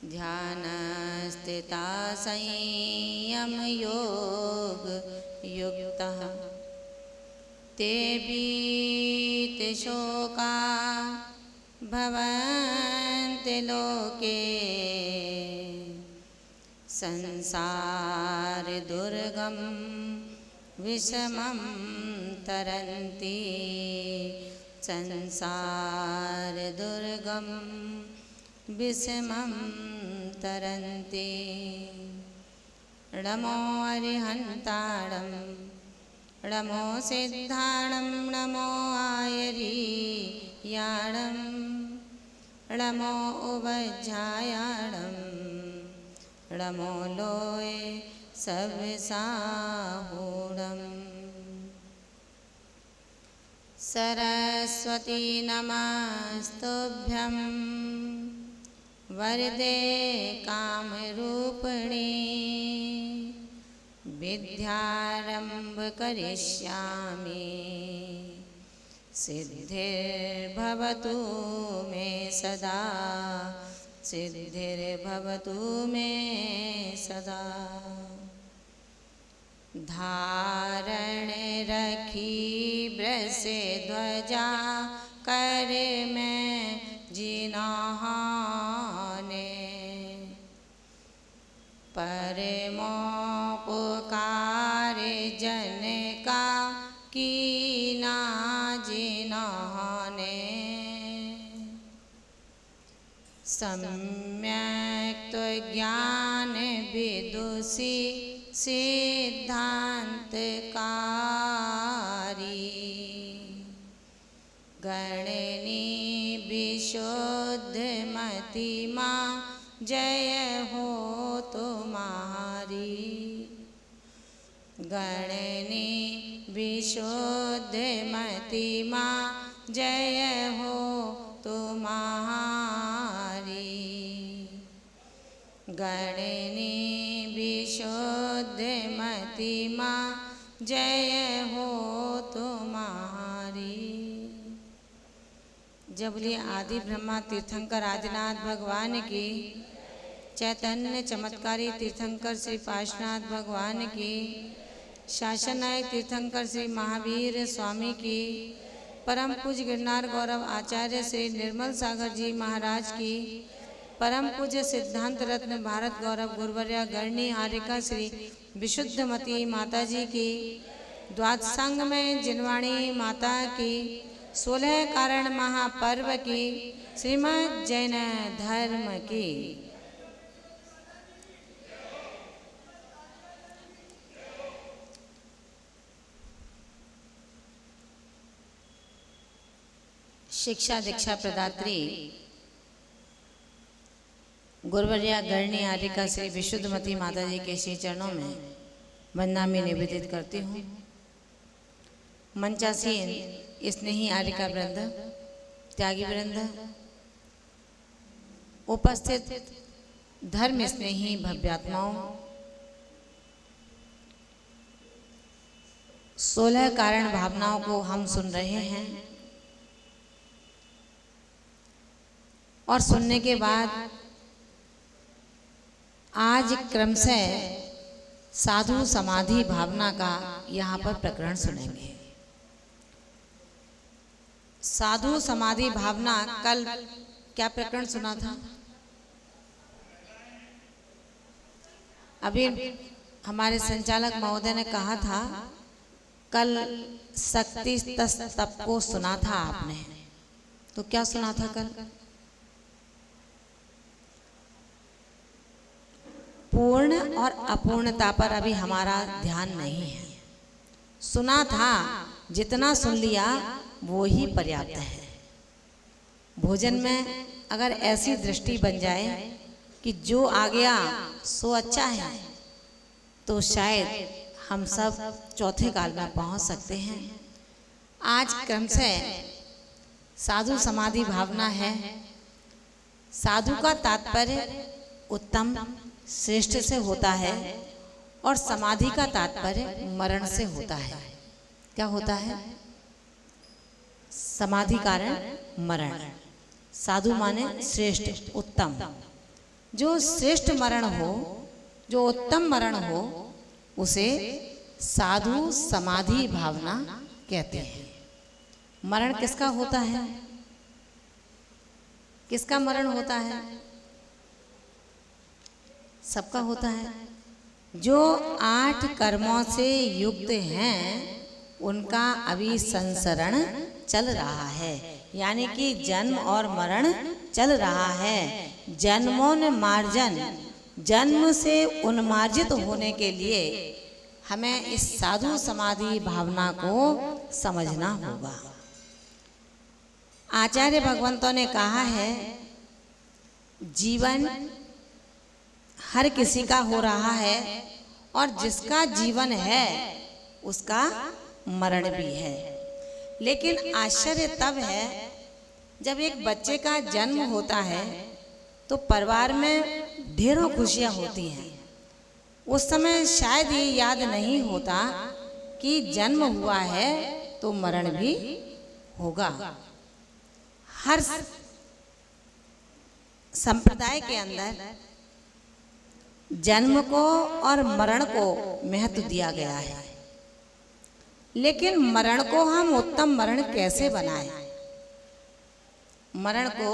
ध्यानस्थिता संयमयोग युक्तः ते भीतिशोका भवन्ति लोके संसार दुर्गम विषमं तरन्ति संसार दुर्गम विषमं तरन्ति। नमो अरिहन्ताणं नमो सिद्धाणं नमो आयरीयाणं नमो उवज्झायाणं नमो लोये सविसाहूढम्। सरस्वती नमस्तुभ्यं वरदे कामरूपिणी विद्यारम्भ करिष्यामि सिद्धिर्भवतु मे सदा सिद्धिर्भवतु मे सदा। धारण रखी ब्रसे ध्वजा कर में जिनहाने परमोपकार जन का कीना जिन्होंने सम्यक ज्ञान विदुषी सिद्धांतकारी गणनी विशुद्ध मतिमा जय हो तुम्हारी गणनी विशुद्ध मतिमा जय हो तुम्हारी गणनी विशुद्ध मतिमा जय हो तुम्हारी। जब बोलिए आदि ब्रह्मा तीर्थंकर आदिनाथ भगवान की, चैतन्य चमत्कारी तीर्थंकर श्री पार्श्वनाथ भगवान की, शासन नायक तीर्थंकर श्री महावीर स्वामी की, परम पूज्य गिरनार गौरव आचार्य श्री निर्मल सागर जी महाराज की, परम पूज्य सिद्धांत रत्न भारत गौरव गुरुवर्या गणनी हारिका श्री विशुद्धमती माता जी की, द्वादशांग में जिनवाणी माता की, 16 कारण महापर्व की, श्रीमद् जैन धर्म की। शिक्षा दीक्षा प्रदात्री गुरुवर्या गणनी हारिका श्री विशुद्धमती माता जी के श्री चरणों में वंदना में निवेदित करती हूँ। मंचासीन स्नेही हारिका वृंद, त्यागी वृंद, उपस्थित धर्म स्नेही भव्यात्माओं, 16 कारण भावनाओं को हम सुन रहे हैं और सुनने के बाद आज क्रमशः साधु समाधि भावना का यहाँ पर प्रकरण सुनेंगे। साधु समाधि भावना, कल क्या प्रकरण सुना था? अभी हमारे संचालक महोदय ने कहा था कल शक्ति तप को सुना था आपने, तो क्या सुना था कल? पूर्ण और अपूर्णता पर अभी हमारा ध्यान नहीं है। सुना था, जितना सुन लिया वो ही पर्याप्त है। भोजन में अगर ऐसी दृष्टि बन जाए कि जो आ गया सो अच्छा है, तो शायद हम सब चौथे काल में पहुंच सकते हैं। आज क्रमशः साधु समाधि भावना है। साधु का तात्पर्य उत्तम श्रेष्ठ से होता है और समाधि का तात्पर्य मरण से होता है। क्या होता है? समाधि कारण मरण। साधु माने श्रेष्ठ उत्तम, जो श्रेष्ठ मरण हो, जो उत्तम मरण हो, उसे साधु समाधि भावना कहते हैं। मरण किसका होता है? किसका मरण होता है? सबका होता है। जो 8 कर्मों से युक्त हैं उनका अभी संसरण चल रहा है, यानी कि जन्म और मरण चल रहा है। जन्मोन्मार्जन, जन्म से उन्मार्जित होने के लिए हमें इस साधु समाधि भावना को समझना होगा। आचार्य भगवंतों ने कहा है, जीवन हर किसी का हो रहा है और जिसका जीवन है उसका मरण भी है। लेकिन आश्चर्य तब है जब एक बच्चे का जन्म होता है तो परिवार में ढेरों खुशियां होती हैं। उस समय शायद ये याद नहीं होता कि जन्म हुआ है तो मरण भी होगा। हर संप्रदाय के अंदर जन्म को और मरण को महत्व दिया गया है, लेकिन मरण को हम उत्तम मरण कैसे बनाएं? मरण को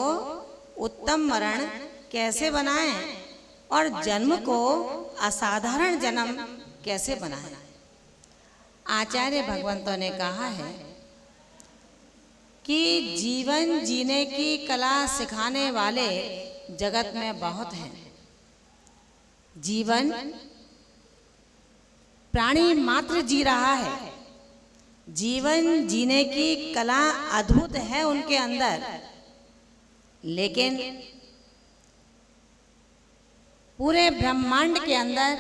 उत्तम मरण कैसे बनाएं और जन्म को असाधारण जन्म कैसे बनाएं? आचार्य भगवंतों ने कहा है कि जीवन जीने की कला सिखाने वाले जगत में बहुत हैं। जीवन प्राणी मात्र जी रहा है, जीवन जीने की कला अद्भुत है उनके अंदर, लेकिन पूरे ब्रह्मांड के अंदर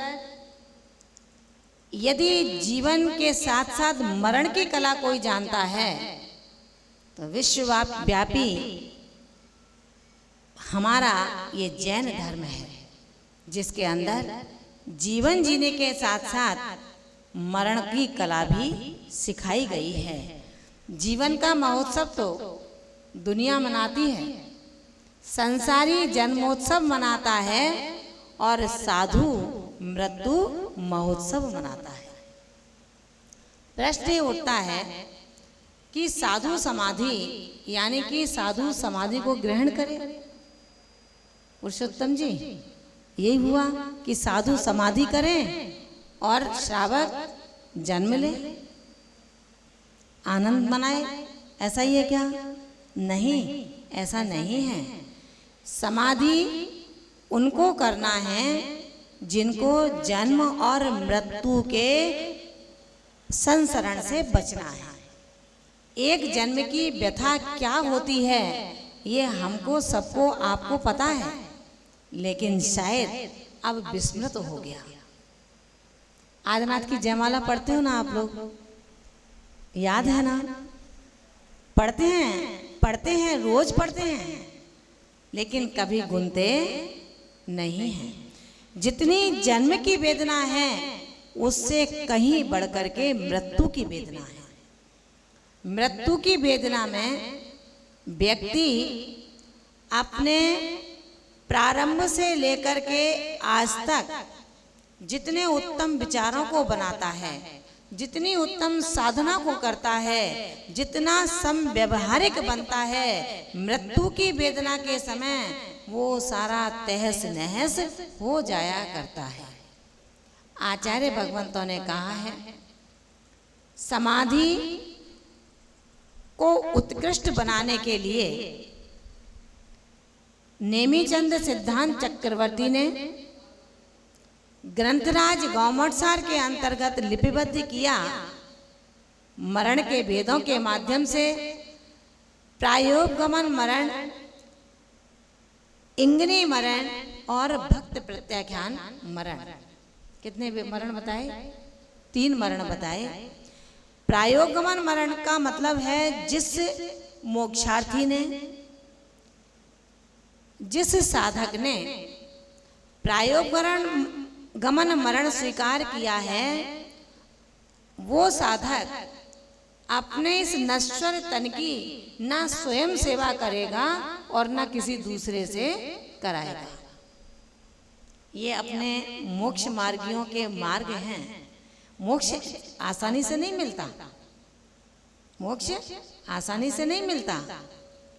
यदि जीवन के साथ साथ मरण की कला कोई जानता है तो विश्वव्यापी हमारा ये जैन धर्म है, जिसके अंदर जीवन जीने के साथ साथ मरण की कला भी सिखाई गई है। जीवन का महोत्सव तो दुनिया मनाती है, संसारी जन्मोत्सव मनाता है और साधु मृत्यु महोत्सव मनाता है। प्रश्न ये उठता है कि साधु समाधि यानी कि साधु समाधि को ग्रहण करें। पुरुषोत्तम जी, यही हुआ कि साधु समाधि करें और श्रावक जन्म ले, आनंद मनाए, ऐसा ही है क्या? नहीं, ऐसा नहीं है। समाधि उनको करना है जिनको जन्म और मृत्यु के संसरण से बचना है। एक जन्म की व्यथा क्या होती है ये हमको सबको आपको पता है, लेकिन शायद अब विस्मृत हो गया। आदिनाथ की जयमाला पढ़ते हो ना आप लोग, याद है ना? पढ़ते हैं, रोज पढ़ते हैं, लेकिन कभी गुनते नहीं हैं। जितनी जन्म की वेदना है उससे कहीं बढ़कर के मृत्यु की वेदना है। मृत्यु की वेदना में व्यक्ति अपने प्रारंभ से लेकर के आज तक जितने उत्तम विचारों को बनाता है, जितनी उत्तम साधना को करता है, जितना समव्यवहारिक बनता है, मृत्यु की वेदना के समय वो सारा तहस नहस हो जाया करता है। आचार्य भगवंतों ने कहा है, समाधि को उत्कृष्ट बनाने के लिए नेमिचंद सिद्धांत चक्रवर्ती ने ग्रंथराज गौमठसार के अंतर्गत लिपिबद्ध किया। मरण के भेदों के माध्यम से प्रायोगमन मरण, इंगनी मरण और भक्त प्रत्याख्यान मरण। कितने मरण बताए? 3 मरण बताए। प्रायोगमन मरण का मतलब है जिस मोक्षार्थी ने, जिस साधक ने प्रायोगमन मरण स्वीकार किया है, वो साधक अपने इस नश्वर तन की ना स्वयं सेवा करेगा और ना किसी दूसरे से कराएगा। ये अपने मोक्ष मार्गियों के मार्ग हैं। मोक्ष आसानी से नहीं मिलता, मोक्ष आसानी से नहीं मिलता,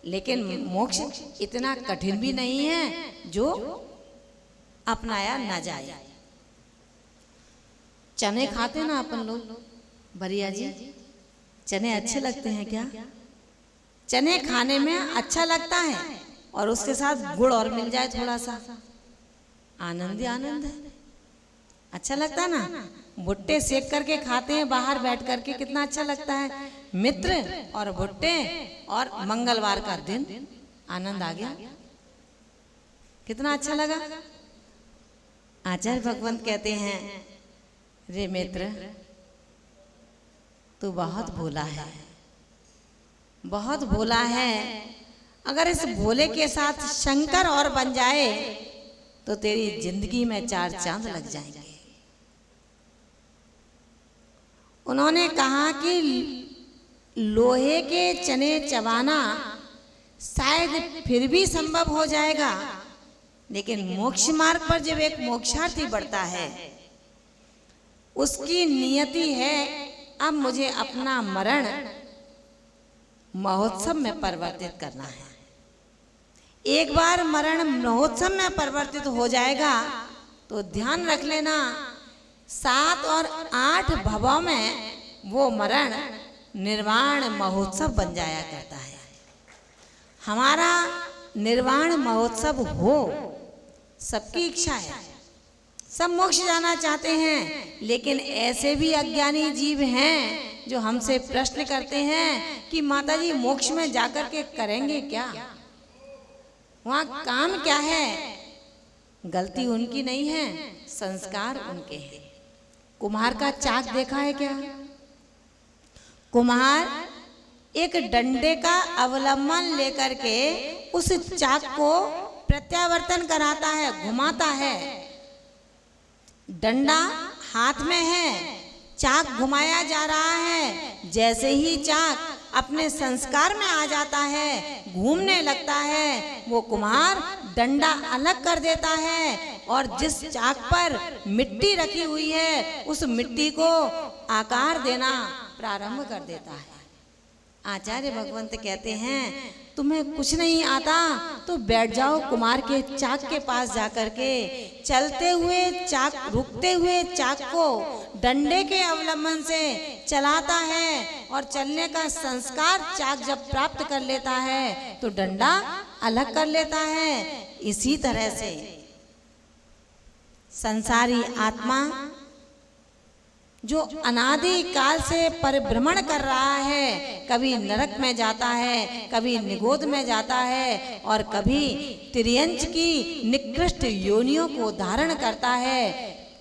लेकिन मोक्ष इतना कठिन भी नहीं है जो अपनाया ना जाए। चने खाते ना अपन लोग, बरिया जी, चने अच्छे लगते हैं क्या? चने खाने में अच्छा लगता है, और उसके साथ गुड़ और मिल जाए थोड़ा सा, आनंद ही आनंद है। अच्छा लगता है ना? भुट्टे सेक करके खाते हैं बाहर बैठ करके, कितना अच्छा लगता है। मित्र और भुट्टे और मंगलवार का दिन, आनंद आ गया, कितना अच्छा लगा। आचार्य भगवंत कहते हैं, रे मित्र तू बहुत भोला है, बहुत भोला है। अगर इस भोले के साथ शंकर और बन जाए तो तेरी जिंदगी में 4 चांद लग जाएंगे। उन्होंने कहा कि लोहे के चने चबाना शायद फिर भी संभव हो जाएगा, लेकिन मोक्ष मार्ग पर जब एक मोक्षार्थी बढ़ता है, उसकी नियति है अब मुझे अपना मरण महोत्सव में परिवर्तित करना है। एक बार मरण महोत्सव में परिवर्तित हो जाएगा तो ध्यान रख लेना, 7 और 8 भवों में वो मरण निर्वाण महोत्सव बन जाया करता है। हमारा निर्वाण महोत्सव हो, सबकी इच्छा है, सब मोक्ष जाना चाहते हैं, लेकिन ऐसे भी अज्ञानी जीव हैं जो हमसे प्रश्न करते हैं कि माता जी मोक्ष में जाकर के करेंगे क्या, वहाँ काम क्या है। गलती उनकी नहीं है, संस्कार उनके हैं। कुम्हार का चाक देखा है क्या? कुम्हार एक डंडे का अवलंबन लेकर के उस चाक को प्रत्यावर्तन कराता है, घुमाता है। डंडा हाथ में है, चाक घुमाया जा रहा है। जैसे ही चाक अपने संस्कार में आ जाता है, घूमने लगता है, वो कुम्हार डंडा अलग कर देता है और जिस चाक पर मिट्टी रखी हुई है उस मिट्टी को आकार देना प्रारंभ कर देता है। आचार्य भगवंत कहते हैं, तुम्हें कुछ नहीं आता तो बैठ जाओ कुम्हार के चाक के पास जाकर के। चलते हुए चाक, रुकते हुए चाक को डंडे के अवलंबन से चलाता है, और चलने का संस्कार चाक जब प्राप्त कर लेता है तो डंडा अलग कर लेता है। इसी तरह से संसारी आत्मा जो अनादि काल से परिभ्रमण कर रहा है, कभी नरक में जाता है, कभी निगोद में जाता है, और कभी तिर्यंच की निकृष्ट योनियों को धारण करता है।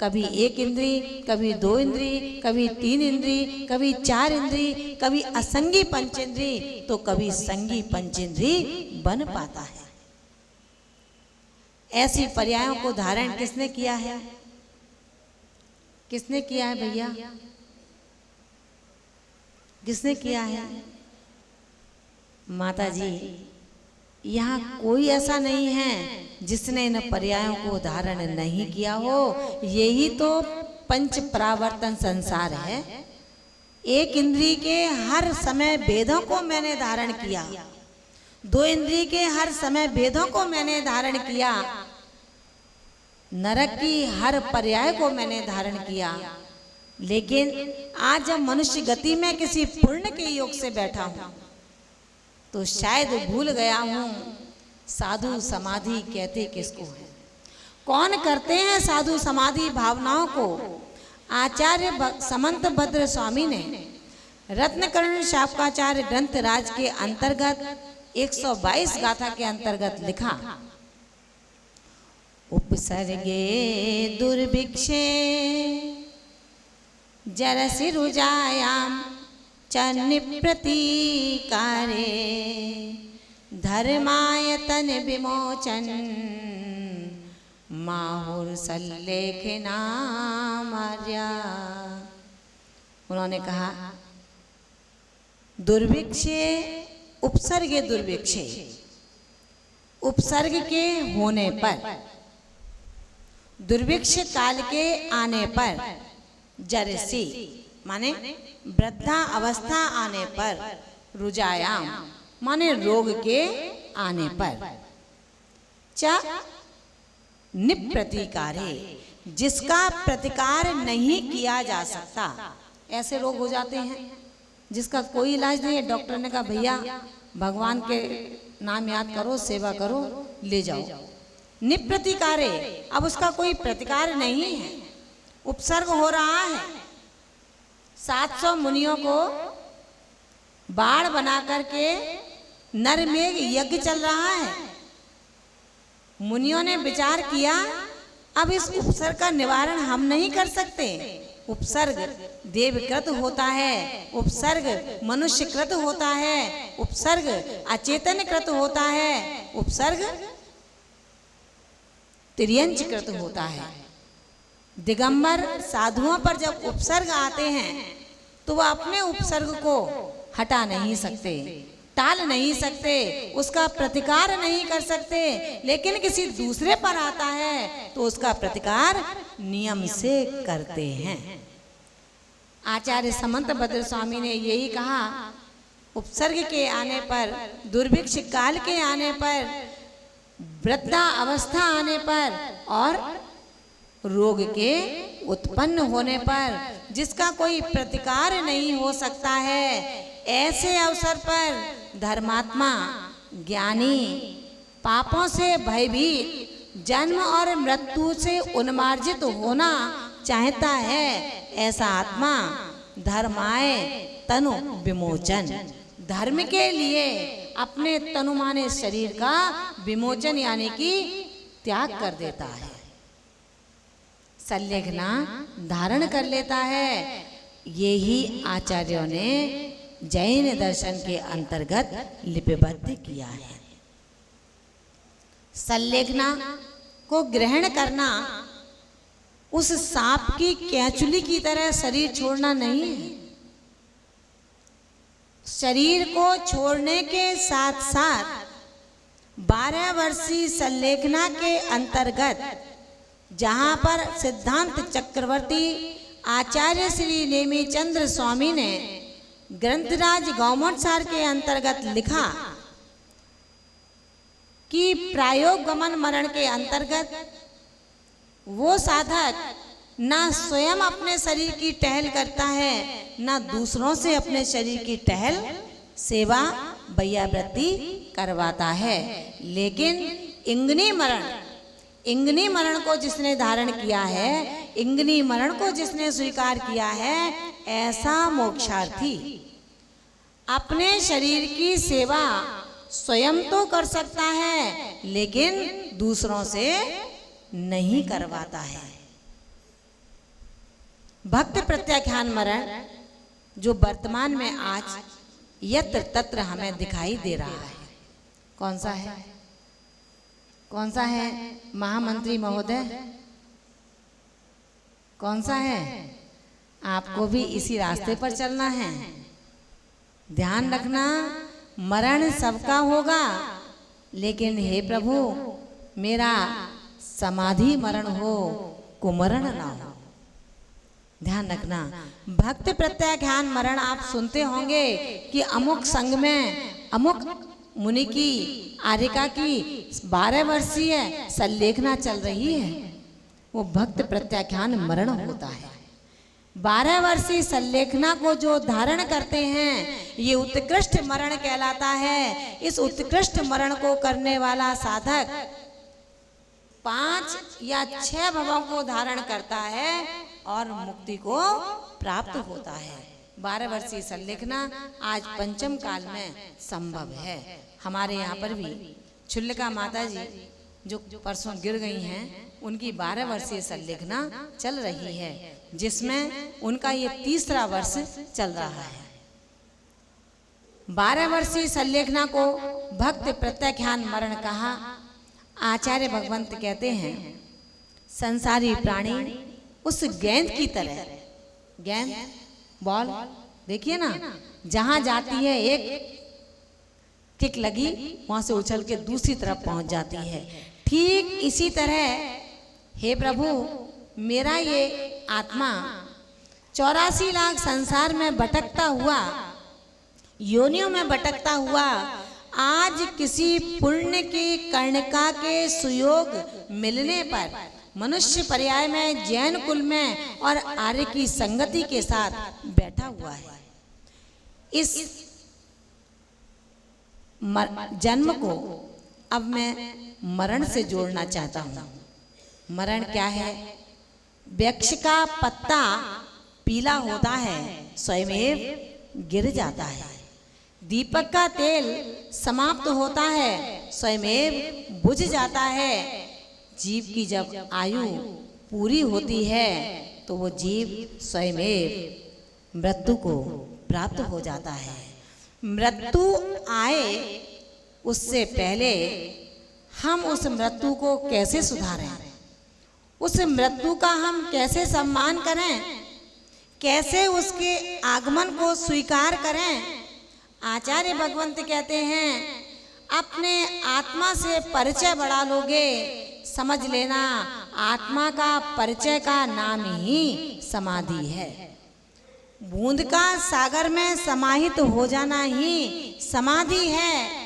कभी 1 इंद्री, कभी 2 इंद्री, कभी 3 इंद्री, कभी 4 इंद्री, कभी असंगी पंचेंद्री, तो कभी संगी पंचेंद्री बन पाता है। ऐसी पर्यायों को धारण किसने किया है? किसने किया है भैया? किसने किया है? माता जी, यहाँ कोई ऐसा नहीं है जिसने इन पर्यायों को धारण नहीं किया हो। यही तो पंच परावर्तन संसार है। 1 इंद्री के हर समय वेदों को मैंने धारण किया, 2 इंद्री के हर समय वेदों को मैंने धारण किया, नरक की हर पर्याय को मैंने धारण किया। लेकिन आज जब मनुष्य गति में किसी पुण्य के योग से बैठा हूं तो शायद भूल गया हूं साधु समाधि कहते किसको है, कौन करते हैं साधु समाधि भावनाओं को। आचार्य समंत भद्र स्वामी ने रत्नकर्ण शापकाचार्य ग्रंथ राज के अंतर्गत 122 गाथा के अंतर्गत लिखा, उपसर्गे दुर्भिक्षे जरसि रुजायाम च निप्रतीकारे धर्मायतन विमोचन माहुर्सल्लेखनामार्या। उन्होंने कहा, दुर्भिक्षे उपसर्गे दुर्भिक्षे, उपसर्ग के होने पर दुर्भिक्ष काल के आने पर, जरसी माने वृद्धा अवस्था आने पर, रुजायाम माने रोग के आने पर, च निप्रतिकारे जिसका प्रतिकार नहीं किया जा सकता। ऐसे रोग हो जाते हैं जिसका कोई इलाज नहीं है। डॉक्टर ने कहा भैया भगवान के नाम याद करो, सेवा करो, ले जाओ। निप्रतिकारे, अब उसका कोई प्रतिकार नहीं है, उपसर्ग हो रहा है। 700 मुनियों को बाढ़ बना करके नरमेघ यज्ञ चल रहा है। मुनियों ने विचार किया अब इस उपसर्ग का निवारण हम नहीं कर सकते। उपसर्ग देवकृत होता है, उपसर्ग मनुष्यकृत होता है, उपसर्ग अचेतनकृत होता है, उपसर्ग तिर्यंचकृत होता है। दिगंबर साधुओं पर जब उपसर्ग आते हैं तो वह अपने उपसर्ग को हटा नहीं सकते, टाल नहीं सकते, उसका प्रतिकार नहीं कर सकते। लेकिन किसी दूसरे पर आता है तो उसका प्रतिकार नियम से करते हैं। आचार्य समंत भद्र स्वामी ने यही कहा, उपसर्ग के आने पर, दुर्भिक्ष काल के आने पर, वृद्धा अवस्था आने पर और रोग के उत्पन्न होने पर जिसका कोई प्रतिकार नहीं हो सकता है, ऐसे अवसर पर धर्मात्मा ज्ञानी पापों से भयभीत, जन्म और मृत्यु से उन्मार्जित होना चाहता है। ऐसा आत्मा धर्माय तनु विमोचन, धर्म के लिए अपने तनु माने शरीर का विमोचन यानी कि त्याग कर देता है, संलेखना धारण कर लेता है। यही आचार्यों ने जैन दर्शन के अंतर्गत लिपिबद्ध किया है। संलेखना को ग्रहण करना उस सांप की कैंचुली की तरह शरीर छोड़ना नहीं है। शरीर को छोड़ने के साथ साथ 12 वर्षीय संलेखना के अंतर्गत जहां पर सिद्धांत चक्रवर्ती आचार्य श्री नेमिचंद्र स्वामी ने ग्रंथराज गौमोत्सार के अंतर्गत लिखा कि प्रायोग गमन मरण के अंतर्गत वो साधक ना स्वयं अपने शरीर की टहल करता है, ना दूसरों से अपने शरीर की टहल सेवा वैयावृत्ति करवाता है। लेकिन इंगनी मरण को जिसने धारण किया है, इंगनी मरण को जिसने स्वीकार किया है, ऐसा मोक्षार्थी अपने शरीर की सेवा स्वयं तो कर सकता है लेकिन दूसरों से नहीं करवाता है। भक्त प्रत्याख्यान मरण जो वर्तमान में आज यत्र तत्र हमें दिखाई दे रहा है, कौन सा है? कौन सा है महामंत्री महोदय? कौन सा है? आपको भी इसी रास्ते पर चलना है। ध्यान रखना, मरण सबका होगा, लेकिन हे प्रभु मेरा समाधि मरण हो, कुमरण ना हो। ध्यान रखना। भक्त प्रत्याख्यान मरण आप सुनते होंगे कि अमुक संघ में अमुक मुनि की आर्यिका की 12 वर्षीय संलेखना चल रही है, वो भक्त प्रत्याख्यान मरण होता है। 12 वर्षीय संलेखना को जो धारण करते हैं ये उत्कृष्ट मरण कहलाता है। इस उत्कृष्ट मरण को करने वाला साधक 5 या 6 भवों को धारण करता है और मुक्ति को प्राप्त होता है। 12 वर्षीय संलेखना आज पंचम काल में संभव है। हमारे यहाँ पर भी छुल्लिका माता जी जो परसों गिर गई हैं, उनकी 12 वर्षीय संलेखना चल रही है, जिसमें उनका ये 3रा वर्ष चल रहा है। 12 वर्षीय संलेखना को भक्त प्रत्याख्यान मरण कहा। आचार्य भगवंत कहते हैं संसारी प्राणी उस गेंद की तरह, गेंद बॉल देखिए ना, जहां जाती है एक किक लगी वहां से उछल के दूसरी तरफ पहुंच जाती है। ठीक इसी तरह हे प्रभु, मेरा ये आत्मा 84 लाख संसार में भटकता हुआ, योनियों में भटकता हुआ, आज किसी पुण्य की कर्णिका के सुयोग मिलने पर मनुष्य पर्याय में जैन कुल में और आर्य की संगति के साथ बैठा हुआ है। इस जन्म को अब मैं मरण से जोड़ना चाहता हूँ। मरण क्या है? वृक्ष का पत्ता पीला होता है, स्वयमेव गिर जाता है। दीपक का तेल समाप्त होता है, स्वयमेव बुझ जाता है। जीव की जब आयु पूरी होती है तो वो जीव स्वयमेव मृत्यु को प्राप्त हो जाता है। मृत्यु आए उससे पहले हम उस मृत्यु को कैसे सुधारें, उस मृत्यु का हम कैसे सम्मान करें, कैसे उसके आगमन को स्वीकार करें। आचार्य भगवंत कहते हैं, अपने आत्मा से परिचय बढ़ा लोगे, समझ लेना आत्मा का परिचय का नाम ही समाधि है। बूंद का सागर में समाहित हो जाना ही समाधि है।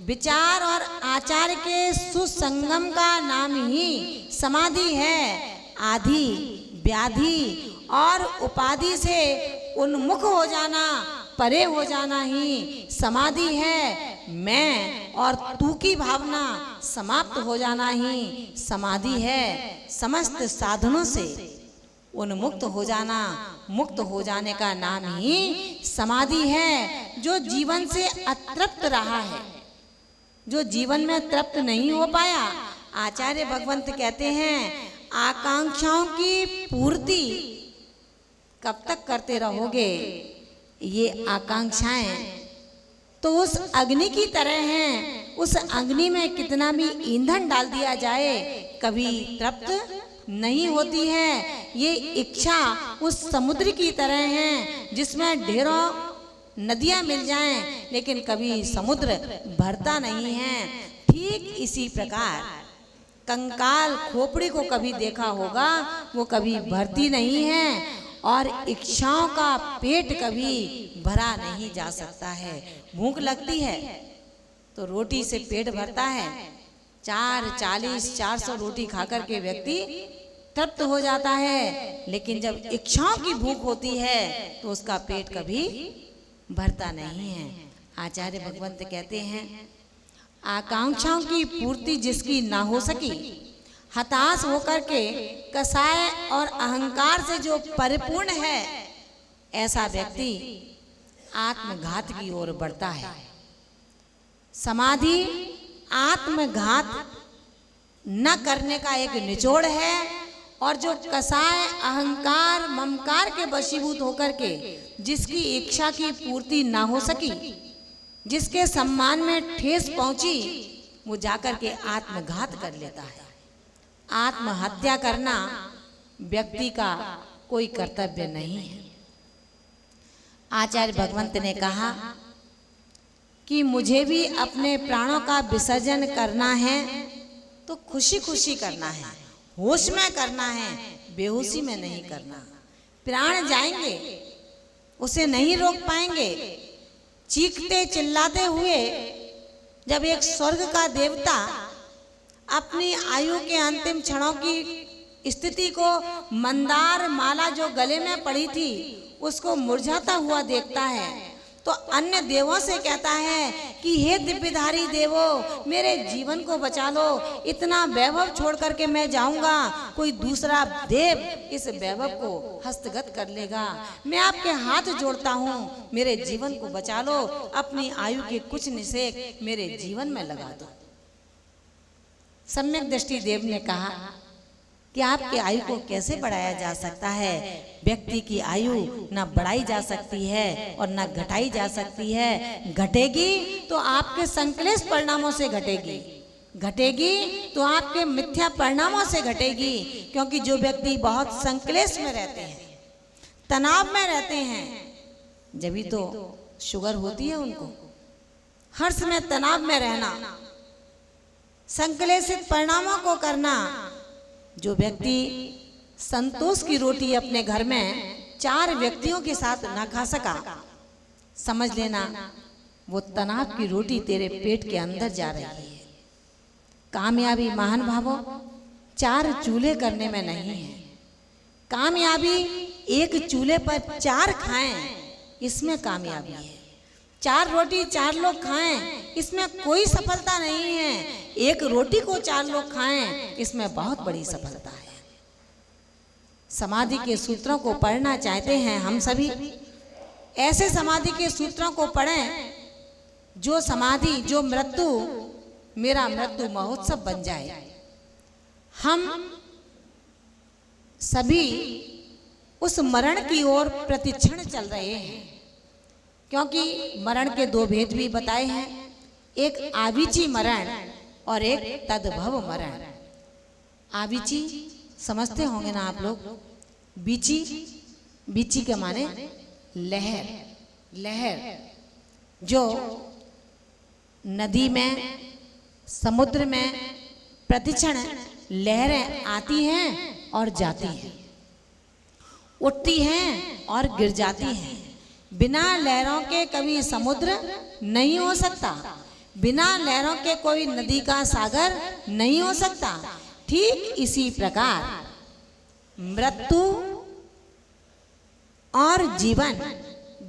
विचार और आचार के सुसंगम का नाम ही समाधि है। आदि व्याधि और उपाधि से उन्मुख हो जाना, परे हो जाना ही समाधि है। मैं और तू की भावना समाप्त हो जाना ही समाधि है। समस्त साधनों से उन्मुक्त हो जाना, मुक्त हो जाने का नाम ही समाधि है। जो जीवन से अतृप्त रहा है, जो जीवन में तृप्त नहीं हो पाया, आचार्य भगवंत कहते हैं, आकांक्षाओं की पूर्ति कब तक करते रहोगे? ये आकांक्षाएं तो उस अग्नि की तरह हैं, उस अग्नि में कितना भी ईंधन डाल दिया जाए कभी तृप्त नहीं होती है। ये इच्छा उस समुद्र की तरह है जिसमें ढेरों नदियां मिल जाएं लेकिन कभी समुद्र भरता नहीं है। ठीक इसी प्रकार कंकाल खोपड़ी को कभी देखा होगा, वो कभी भरती नहीं है और इच्छाओं का पेट कभी भरा नहीं जा सकता है। भूख लगती है तो रोटी से पेट भरता है, 400 रोटी खाकर के व्यक्ति तृप्त हो जाता है। लेकिन जब इच्छाओं की भूख होती है तो उसका पेट कभी भरता नहीं है। आचार्य भगवंत कहते हैं, आकांक्षाओं की पूर्ति जिसकी ना हो सकी, हताश होकर के कसाय और अहंकार से जो परिपूर्ण है, ऐसा व्यक्ति आत्मघात की ओर बढ़ता है। समाधि आत्मघात न करने का एक निचोड़ है। और जो कसाय अहंकार ममकार के वशीभूत होकर के जिसकी इच्छा की पूर्ति ना हो सकी, जिसके सम्मान में ठेस पहुंची, वो जाकर के आत्मघात कर लेता है। आत्महत्या करना व्यक्ति का कोई कर्तव्य नहीं है। आचार्य भगवंत ने कहा कि मुझे भी अपने प्राणों का विसर्जन करना है तो खुशी खुशी करना है, होश में करना है, बेहोशी में नहीं करना। प्राण जाएंगे, उसे नहीं रोक पाएंगे। चीखते चिल्लाते हुए जब एक स्वर्ग का देवता अपनी आयु के अंतिम क्षणों की स्थिति को मंदार माला जो गले में पड़ी थी उसको मुरझाता हुआ देखता है तो अन्य देवों से कहता है कि हे दिव्यधारी देवों, मेरे जीवन को बचा लो। इतना वैभव छोड़ करके मैं जाऊंगा, कोई दूसरा देव इस वैभव को हस्तगत कर लेगा। मैं आपके हाथ जोड़ता हूँ, मेरे जीवन को बचा लो। अपनी आयु के कुछ निषेक मेरे जीवन में लगा दो। सम्यक दृष्टि देव ने कहा कि आपकी आयु को कैसे बढ़ाया जा सकता है? व्यक्ति की आयु ना बढ़ाई जा सकती है और ना घटाई जा सकती है। घटेगी तो आपके संक्लेश परिणामों से घटेगी, घटेगी तो आपके मिथ्या परिणामों से घटेगी। क्योंकि जो व्यक्ति बहुत संक्लेश में रहते हैं, तनाव में रहते हैं, जब ही तो शुगर होती है उनको। हर्ष में तनाव में रहना, संक्लेशित परिणामों को करना, जो व्यक्ति संतोष की रोटी अपने घर में 4 व्यक्तियों के साथ ना खा सका, समझ लेना वो तनाव की रोटी तेरे पेट के अंदर जा रही है। कामयाबी महान भावों 4 चूल्हे करने में नहीं है। कामयाबी एक चूल्हे पर 4 खाएं, इसमें कामयाबी है। 4 रोटी 4 लोग खाएं, इसमें कोई सफलता नहीं है। एक रोटी को 4 लोग खाएं, इसमें बहुत बड़ी सफलता है। समाधि के सूत्रों को पढ़ना चाहते हैं हम सभी, ऐसे समाधि के सूत्रों को पढ़ें जो समाधि, जो मृत्यु मेरा मृत्यु महोत्सव बन जाए। हम सभी उस मरण की ओर प्रतिक्षण चल रहे हैं, क्योंकि मरण के 2 भेद भी बताए हैं, एक आविची मरण और एक तद्भव मरण। आविची समझते होंगे ना आप लोग, बीची, बीची के माने लहर, लहर जो नदी में, समुद्र में प्रतिक्षण लहरें आती हैं और जाती हैं, उठती हैं और गिर जाती हैं। बिना लहरों के कभी समुद्र नहीं हो सकता, बिना लहरों के कोई नदी का सागर नहीं हो सकता। ठीक इसी प्रकार मृत्यु और जीवन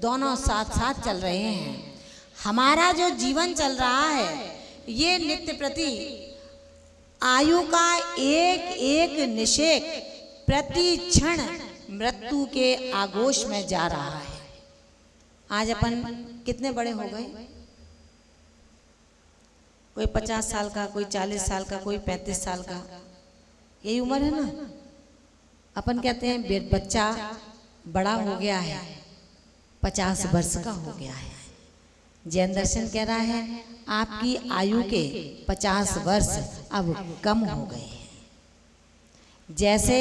दोनों साथ साथ चल रहे हैं। हमारा जो जीवन चल रहा है ये नित्य प्रति आयु का एक एक निषेक प्रति क्षण मृत्यु के आगोश में जा रहा है। आज अपन कितने बड़े हो गए? कोई 50 साल का, कोई 40 साल का, कोई 35 साल का, यही उम्र है ना। अपन कहते हैं बच्चा बड़ा हो गया है, 50 वर्ष का हो गया है। जैन दर्शन कह रहा है आपकी आयु के 50 वर्ष अब कम हो गए हैं। जैसे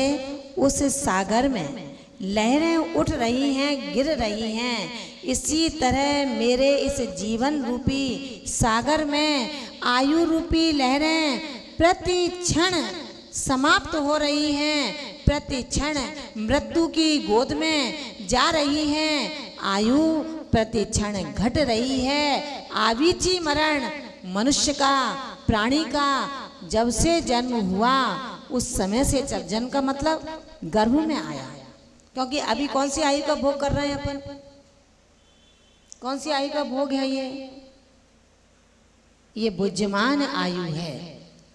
उस सागर में लहरें उठ रही हैं, गिर रही हैं, इसी तरह मेरे इस जीवन रूपी सागर में आयु रूपी लहरें प्रति क्षण समाप्त हो रही हैं, प्रति क्षण मृत्यु की गोद में जा रही हैं। आयु प्रति क्षण घट रही है। आविची मरण मनुष्य का, प्राणी का जब से जन्म हुआ उस समय से जन्म का मतलब गर्भ में आया, क्योंकि अभी कौन सी आयु का भोग कर रहे हैं अपन? कौन सी आयु का भोग है ये बुद्धिमान आयु है